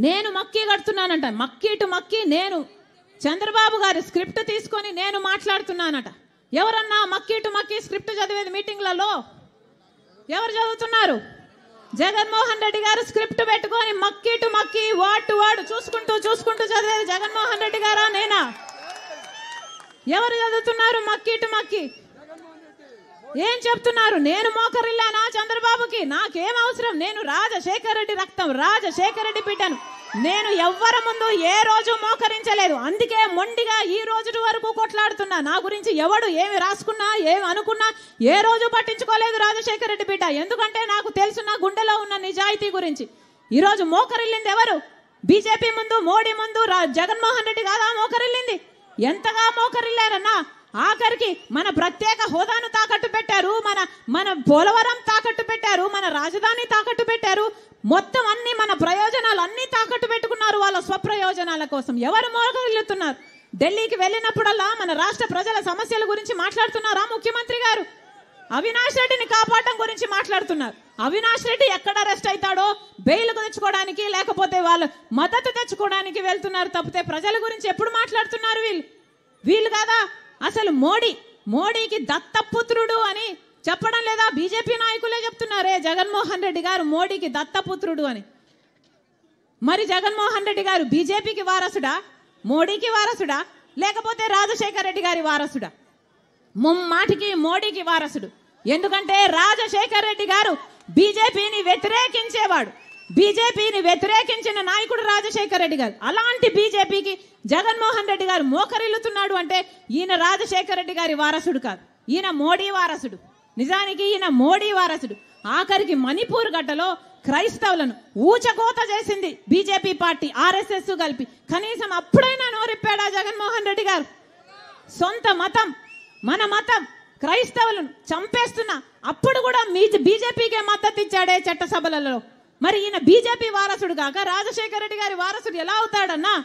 నేను మక్కీ కడుతున్నానంట. మక్కీ టు మక్కీ నేను చంద్రబాబు గారి స్క్రిప్ట్ తీసుకొని నేను మాట్లాడుతున్నానట. ఎవరన్నా మక్కీ టు మక్కీ స్క్రిప్ట్ చదివేది మీటింగ్లలో? ఎవరు చదువుతున్నారు? జగన్మోహన్ రెడ్డి గారు స్క్రిప్ట్ పెట్టుకొని మక్కీ టు మక్కీ వర్డ్ టు వర్డ్ చూసుకుంటూ చదివేది జగన్మోహన్ రెడ్డి గారా నేనా? ఎవరు చదువుతున్నారు మక్కీ టు మక్కీ? ఏం చెప్తున్నారు? నేను మోకరిల్లానా చంద్రబాబుకి? నాకేం అవసరం? నేను రాజశేఖర రెడ్డి రక్తం, రాజశేఖర రెడ్డి బిడ్డను. నేను ఎవ్వరి ముందు ఏ రోజు మోకరించలేదు. అందుకే మొండిగా ఈ రోజు వరకు కొట్లాడుతున్నా. నా గురించి ఎవడు ఏమి రాసుకున్నా ఏమి అనుకున్నా ఏ రోజు పట్టించుకోలేదు రాజశేఖర రెడ్డి బిడ్డ. ఎందుకంటే నాకు తెలుసు నా గుండెలో ఉన్న నిజాయితీ గురించి. ఈరోజు మోకరిల్లింది ఎవరు? బీజేపీ ముందు, మోడీ ముందు జగన్మోహన్ రెడ్డి కాదా మోకరిల్లింది? ఎంతగా మోకరిల్లారన్నా? ఆఖరికి మన ప్రత్యేక హోదాను తాకట్టు పెట్టారు, మన పోలవరం తాకట్టు పెట్టారు, మన రాజధాని తాకట్టు పెట్టారు. మొత్తం అన్ని మన ప్రయోజనాలు అన్ని తాకట్టు పెట్టుకున్నారు వాళ్ళ స్వప్రయోజనాల కోసం. ఎవరు మోకరిల్లుతున్నారు? ఢిల్లీకి వెళ్ళినప్పుడల్లా మన రాష్ట్ర ప్రజల సమస్యల గురించి మాట్లాడుతున్నారా ముఖ్యమంత్రి గారు? అవినాష్ రెడ్డిని కాపాడడం గురించి మాట్లాడుతున్నారు. అవినాష్ రెడ్డి ఎక్కడ అరెస్ట్ అవుతాడో బెయిల్కు తెచ్చుకోవడానికి, లేకపోతే వాళ్ళు మద్దతు తెచ్చుకోవడానికి వెళ్తున్నారు తప్పితే ప్రజల గురించి ఎప్పుడు మాట్లాడుతున్నారు వీళ్ళు కాదా? అసలు మోడీకి దత్తపుత్రుడు అని చెప్పడం లేదా? బీజేపీ నాయకులే చెప్తున్నారే జగన్మోహన్ రెడ్డి గారు మోడీకి దత్తపుత్రుడు అని. మరి జగన్మోహన్ రెడ్డి గారు బీజేపీకి వారసుడా, మోడీకి వారసుడా, లేకపోతే రాజశేఖర రెడ్డి గారి వారసుడా? ముమ్మాటికి మోడీకి వారసుడు. ఎందుకంటే రాజశేఖర రెడ్డి గారు బీజేపీని వ్యతిరేకించేవాడు. బీజేపీని వ్యతిరేకించిన నాయకుడు రాజశేఖర రెడ్డి గారు. అలాంటి బీజేపీకి జగన్మోహన్ రెడ్డి గారు మోకరిల్లుతున్నాడు అంటే ఈయన రాజశేఖర రెడ్డి గారి వారసుడు కాదు, ఈయన మోడీ వారసుడు. నిజానికి ఈయన మోడీ వారసుడు. ఆఖరికి మణిపూర్ గడ్డలో క్రైస్తవులను ఊచకోత చేసింది బీజేపీ పార్టీ, ఆర్ఎస్ఎస్ కలిపి. కనీసం అప్పుడైనా నోరిప్పాడా జగన్మోహన్ రెడ్డి గారు? సొంత మతం, మన మతం క్రైస్తవులను చంపేస్తున్నా అప్పుడు కూడా బీజేపీకే మద్దతు ఇచ్చాడే చట్టసభలలో. మరి ఈయన బీజేపీ వారసుడు కాక రాజశేఖర రెడ్డి గారి వారసుడు ఎలా అవుతాడన్నా?